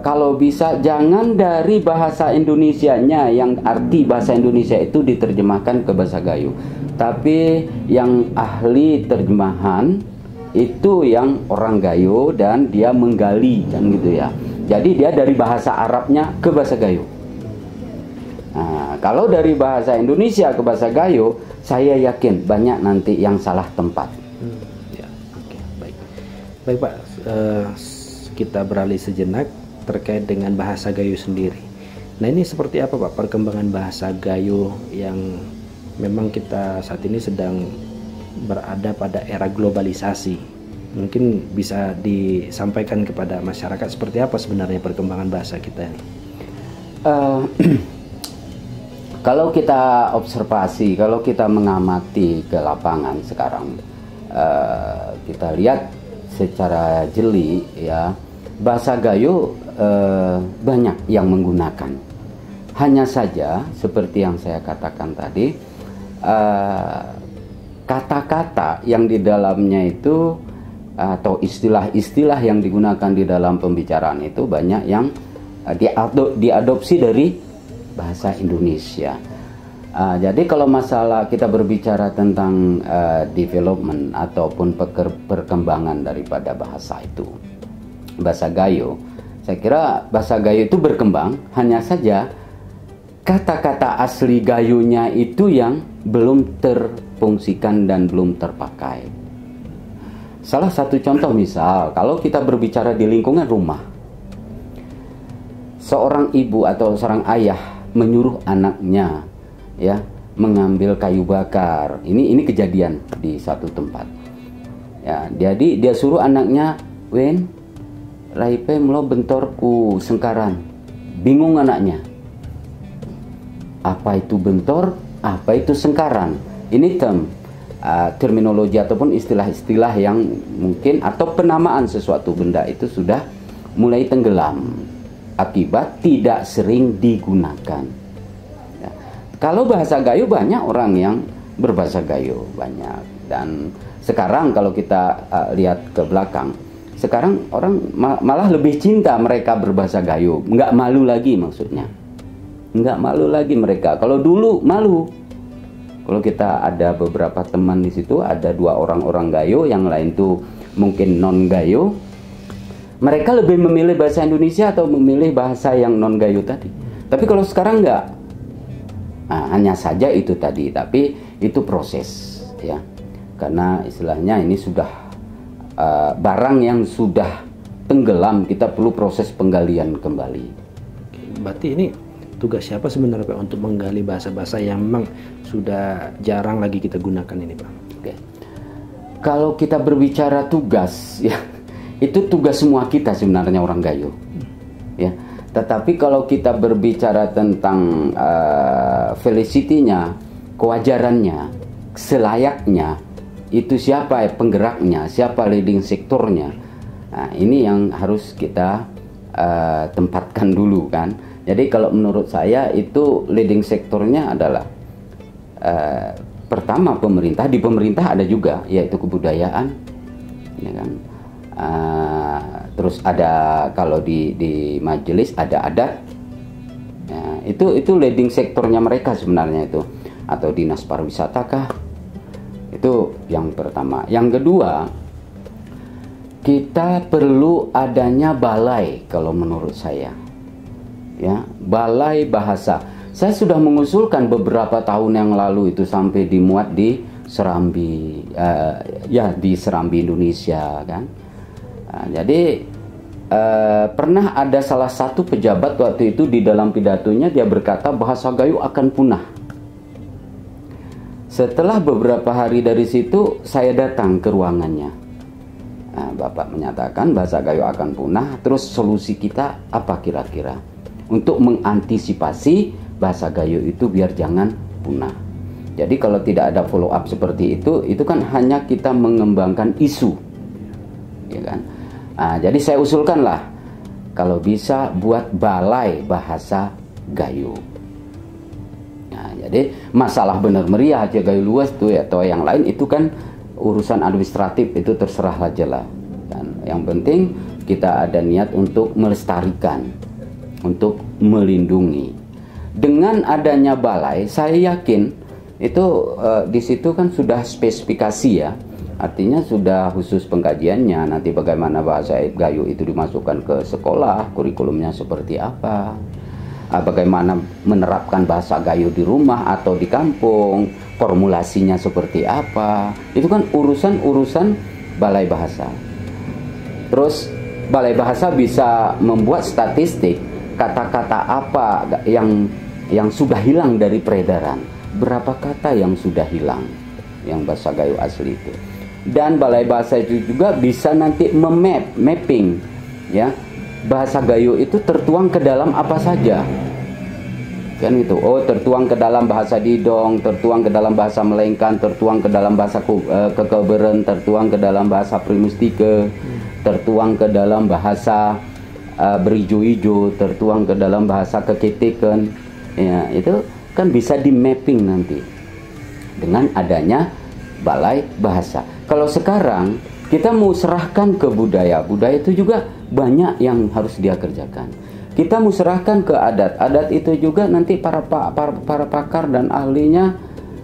kalau bisa jangan dari bahasa Indonesianya, yang arti bahasa Indonesia itu diterjemahkan ke bahasa Gayo, tapi yang ahli terjemahan itu yang orang Gayo dan dia menggali, kan gitu ya. Jadi dia dari bahasa Arabnya ke bahasa Gayo. Nah, kalau dari bahasa Indonesia ke bahasa Gayo, saya yakin banyak nanti yang salah tempat. Ya, oke, baik Pak, kita beralih sejenak terkait dengan bahasa Gayo sendiri. Nah, ini seperti apa Pak perkembangan bahasa Gayo yang memang kita saat ini sedang berada pada era globalisasi? Mungkin bisa disampaikan kepada masyarakat seperti apa sebenarnya perkembangan bahasa kita ini? Kalau kita observasi, kalau kita mengamati ke lapangan sekarang, kita lihat secara jeli, ya, bahasa Gayo banyak yang menggunakan. Hanya saja seperti yang saya katakan tadi, kata-kata yang di dalamnya itu atau istilah-istilah yang digunakan di dalam pembicaraan itu banyak yang diadopsi dari bahasa Indonesia. Jadi kalau masalah kita berbicara tentang development ataupun perkembangan daripada bahasa itu, bahasa Gayo, saya kira bahasa Gayo itu berkembang, hanya saja kata-kata asli Gayonya itu yang belum terfungsikan dan belum terpakai. Salah satu contoh misal, kalau kita berbicara di lingkungan rumah, seorang ibu atau seorang ayah menyuruh anaknya, ya, mengambil kayu bakar. Ini kejadian di satu tempat. Ya, jadi dia suruh anaknya, "Wen, raipe melo bentorku sengkaran." Bingung anaknya. Apa itu bentor? Apa itu sengkaran? Ini terminologi ataupun istilah-istilah yang mungkin atau penamaan sesuatu benda itu sudah mulai tenggelam akibat tidak sering digunakan. Ya. Kalau bahasa Gayo banyak orang yang berbahasa Gayo, banyak. Dan sekarang kalau kita lihat ke belakang, sekarang orang malah lebih cinta mereka berbahasa Gayo, nggak malu lagi maksudnya. Nggak malu lagi mereka. Kalau dulu malu. Kalau kita ada beberapa teman di situ, ada 2 orang Gayo, yang lain tuh mungkin non Gayo. Mereka lebih memilih bahasa Indonesia atau memilih bahasa yang non Gayo tadi? Tapi kalau sekarang enggak. Nah, hanya saja itu tadi, tapi itu proses ya. Karena istilahnya ini sudah barang yang sudah tenggelam, kita perlu proses penggalian kembali. Berarti ini tugas siapa sebenarnya Pak untuk menggali bahasa-bahasa yang memang sudah jarang lagi kita gunakan ini Pak? Oke. Kalau kita berbicara tugas ya, itu tugas semua kita sebenarnya orang Gayo. Ya. Tetapi kalau kita berbicara tentang felicity-nya, kewajarannya, selayaknya, itu siapa penggeraknya, siapa leading sektornya. Nah, ini yang harus kita tempatkan dulu kan. Jadi kalau menurut saya itu leading sektornya adalah pertama pemerintah. Di pemerintah ada juga yaitu kebudayaan, ya kan. Terus ada kalau di majelis ada adat, ya, itu leading sektornya mereka sebenarnya itu, atau dinas pariwisata kah, itu yang pertama. Yang kedua, kita perlu adanya balai kalau menurut saya, ya, balai bahasa. Saya sudah mengusulkan beberapa tahun yang lalu itu sampai dimuat di Serambi, ya di Serambi Indonesia kan. Nah, jadi pernah ada salah satu pejabat waktu itu di dalam pidatonya dia berkata bahasa Gayo akan punah. Setelah beberapa hari dari situ saya datang ke ruangannya. Nah, Bapak menyatakan bahasa Gayo akan punah. Terus solusi kita apa kira-kira untuk mengantisipasi bahasa Gayo itu biar jangan punah? Jadi kalau tidak ada follow up seperti itu kan hanya kita mengembangkan isu, ya kan? Nah, jadi saya usulkanlah kalau bisa buat balai bahasa Gayo. Nah, jadi masalah benar meriah aja Gayo luas tuh ya, atau yang lain itu kan urusan administratif, itu terserah aja lah. Dan yang penting kita ada niat untuk melestarikan, untuk melindungi. Dengan adanya balai, saya yakin itu di situ kan sudah spesifikasi ya. Artinya sudah khusus pengkajiannya, nanti bagaimana bahasa Gayo itu dimasukkan ke sekolah, kurikulumnya seperti apa, bagaimana menerapkan bahasa Gayo di rumah atau di kampung, formulasinya seperti apa. Itu kan urusan balai bahasa. Terus balai bahasa bisa membuat statistik kata-kata apa yang sudah hilang dari peredaran, berapa kata yang sudah hilang yang bahasa Gayo asli itu. Dan balai bahasa itu juga bisa nanti mapping ya, bahasa Gayo itu tertuang ke dalam apa saja kan gitu. Oh, tertuang ke dalam bahasa Didong, tertuang ke dalam bahasa Melengkan, tertuang ke dalam bahasa Kekeberen, tertuang ke dalam bahasa Primustike, tertuang ke dalam bahasa Berijo-ijo, tertuang ke dalam bahasa Keketeken ya. Itu kan bisa di mapping nanti dengan adanya balai bahasa. Kalau sekarang kita mau serahkan ke budaya itu juga banyak yang harus dia kerjakan. Kita mau serahkan ke adat itu juga nanti para pakar dan ahlinya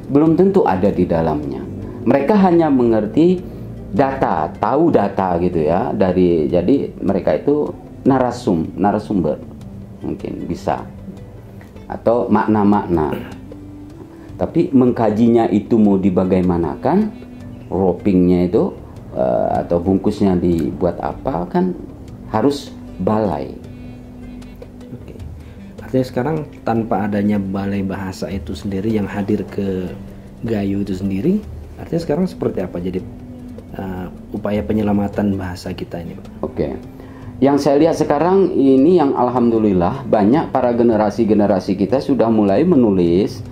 belum tentu ada di dalamnya. Mereka hanya mengerti data, tahu data gitu ya, jadi mereka itu narasumber mungkin bisa, atau makna-makna. Tapi mengkajinya itu mau dibagaimanakan, wrappingnya itu atau bungkusnya dibuat apa, kan harus balai. Oke. Artinya sekarang tanpa adanya balai bahasa itu sendiri yang hadir ke Gayo itu sendiri, artinya sekarang seperti apa jadi upaya penyelamatan bahasa kita ini Pak? Oke. Yang saya lihat sekarang ini yang alhamdulillah banyak para generasi kita sudah mulai menulis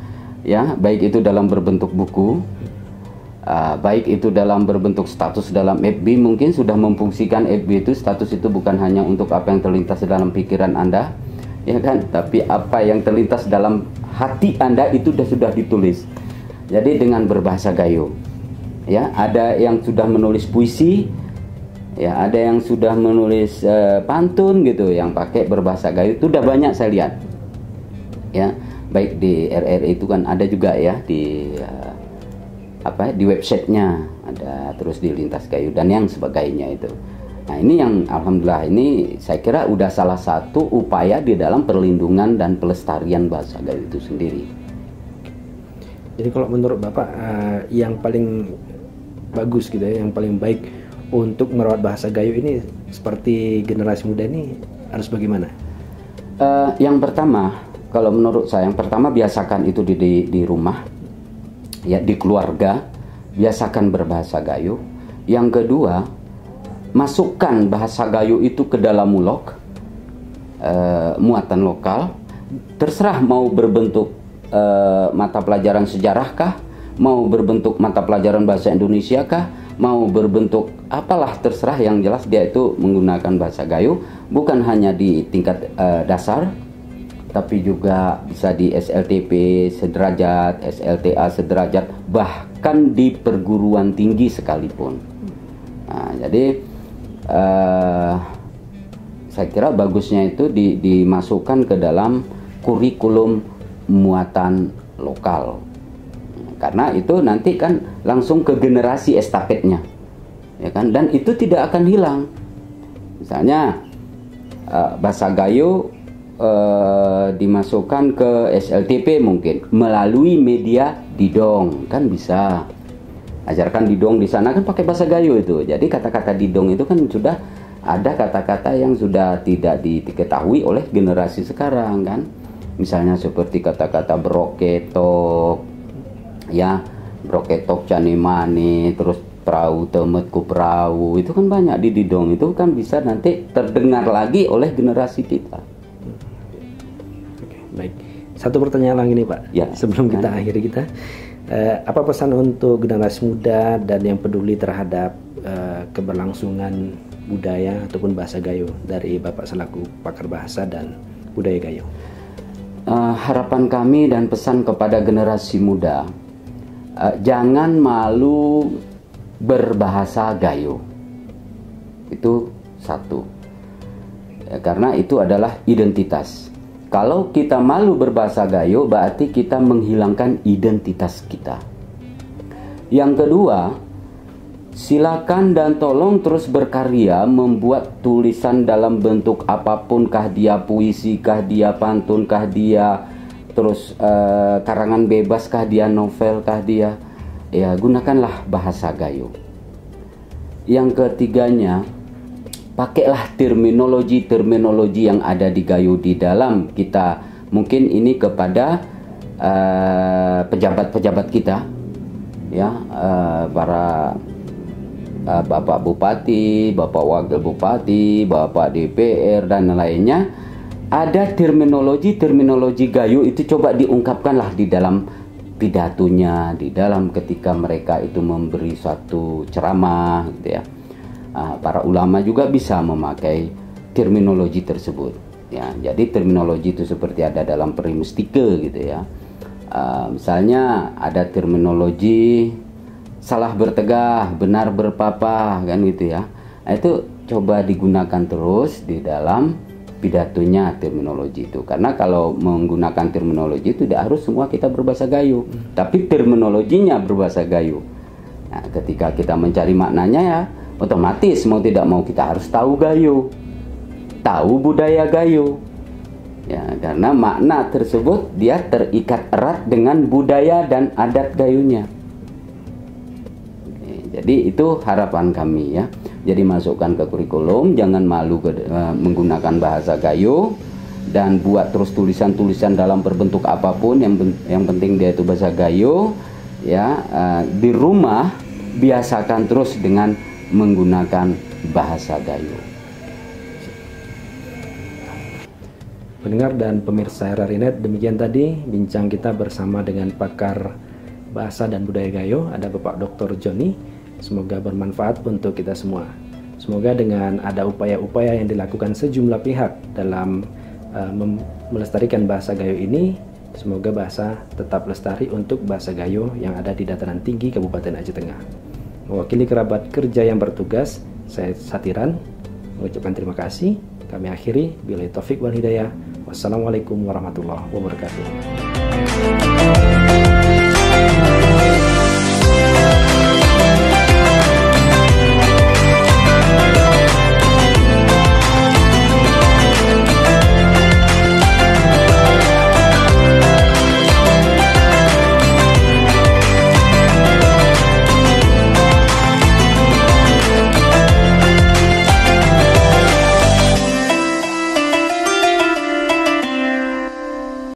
ya, baik itu dalam berbentuk buku, baik itu dalam berbentuk status dalam FB. Mungkin sudah memfungsikan FB itu, status itu bukan hanya untuk apa yang terlintas dalam pikiran Anda ya kan, tapi apa yang terlintas dalam hati Anda itu sudah ditulis. Jadi dengan berbahasa Gayo ya, ada yang sudah menulis puisi ya, ada yang sudah menulis pantun gitu yang pakai berbahasa Gayo. Itu udah banyak saya lihat ya, baik di RRI itu kan ada juga ya, di di websitenya ada, terus di Lintas Gayo dan yang sebagainya itu. Nah, ini yang alhamdulillah ini saya kira udah salah satu upaya di dalam perlindungan dan pelestarian bahasa Gayo itu sendiri. Jadi kalau menurut Bapak yang paling bagus gitu ya, yang paling baik untuk merawat bahasa Gayo ini seperti generasi muda ini harus bagaimana? Yang pertama, kalau menurut saya, yang pertama biasakan itu di rumah, ya di keluarga, biasakan berbahasa Gayo. Yang kedua, masukkan bahasa Gayo itu ke dalam mulok, muatan lokal. Terserah mau berbentuk mata pelajaran sejarah kah, mau berbentuk mata pelajaran bahasa Indonesia kah, mau berbentuk apalah, terserah, yang jelas dia itu menggunakan bahasa Gayo, bukan hanya di tingkat dasar, tapi juga bisa di SLTP sederajat, SLTA sederajat, bahkan di perguruan tinggi sekalipun. Nah, jadi saya kira bagusnya itu dimasukkan ke dalam kurikulum muatan lokal, karena itu nanti kan langsung ke generasi estafetnya, ya kan, dan itu tidak akan hilang. Misalnya bahasa Gayo dimasukkan ke SLTP mungkin melalui media didong, kan bisa ajarkan didong di sana kan pakai bahasa Gayo itu. Jadi kata-kata didong itu kan sudah ada kata-kata yang sudah tidak diketahui oleh generasi sekarang kan. Misalnya seperti kata-kata broketok, ya, broketok canemane, terus perahu temetku perahu, itu kan banyak di didong, itu kan bisa nanti terdengar lagi oleh generasi kita. Baik, satu pertanyaan lagi nih Pak, ya, sebelum kita akhiri kita, apa pesan untuk generasi muda dan yang peduli terhadap keberlangsungan budaya ataupun bahasa Gayo dari Bapak selaku pakar bahasa dan budaya Gayo? Harapan kami dan pesan kepada generasi muda, jangan malu berbahasa Gayo, itu satu, ya, karena itu adalah identitas. Kalau kita malu berbahasa Gayo, berarti kita menghilangkan identitas kita. Yang kedua, silakan dan tolong terus berkarya, membuat tulisan dalam bentuk apapun, kah dia puisi, kah dia pantun, kah dia terus karangan bebas, kah dia novel, kah dia, ya, gunakanlah bahasa Gayo. Yang ketiganya, pakailah terminologi yang ada di Gayo di dalam kita. Mungkin ini kepada pejabat-pejabat kita, ya, para Bapak Bupati, Bapak Wakil Bupati, Bapak DPR dan lainnya. Ada terminologi Gayo itu coba diungkapkanlah di dalam pidatonya, di dalam ketika mereka itu memberi suatu ceramah, gitu ya. Para ulama juga bisa memakai terminologi tersebut, ya. Jadi terminologi itu seperti ada dalam Primustika, gitu ya. Misalnya ada terminologi salah bertegah, benar berpapah, kan gitu ya. Nah, itu coba digunakan terus di dalam pidatonya terminologi itu. Karena kalau menggunakan terminologi itu tidak harus semua kita berbahasa Gayo, tapi terminologinya berbahasa Gayo. Nah, ketika kita mencari maknanya, ya otomatis mau tidak mau kita harus tahu Gayo, tahu budaya Gayo, ya, karena makna tersebut dia terikat erat dengan budaya dan adat Gayonya. Jadi itu harapan kami, ya. Jadi masukkan ke kurikulum, jangan malu menggunakan bahasa Gayo, dan buat terus tulisan-tulisan dalam berbentuk apapun, yang penting dia itu bahasa Gayo, ya. Di rumah biasakan terus dengan menggunakan bahasa Gayo. Pendengar dan pemirsa RRI.net, demikian tadi bincang kita bersama dengan pakar bahasa dan budaya Gayo, ada Bapak Dr. Joni. Semoga bermanfaat untuk kita semua. Semoga dengan ada upaya-upaya yang dilakukan sejumlah pihak dalam melestarikan bahasa Gayo ini, semoga bahasa tetap lestari untuk bahasa Gayo yang ada di dataran tinggi Kabupaten Aceh Tengah. Mewakili kerabat kerja yang bertugas, saya Satiran mengucapkan terima kasih. Kami akhiri, billahi taufik wal hidayah. Wassalamualaikum warahmatullahi wabarakatuh.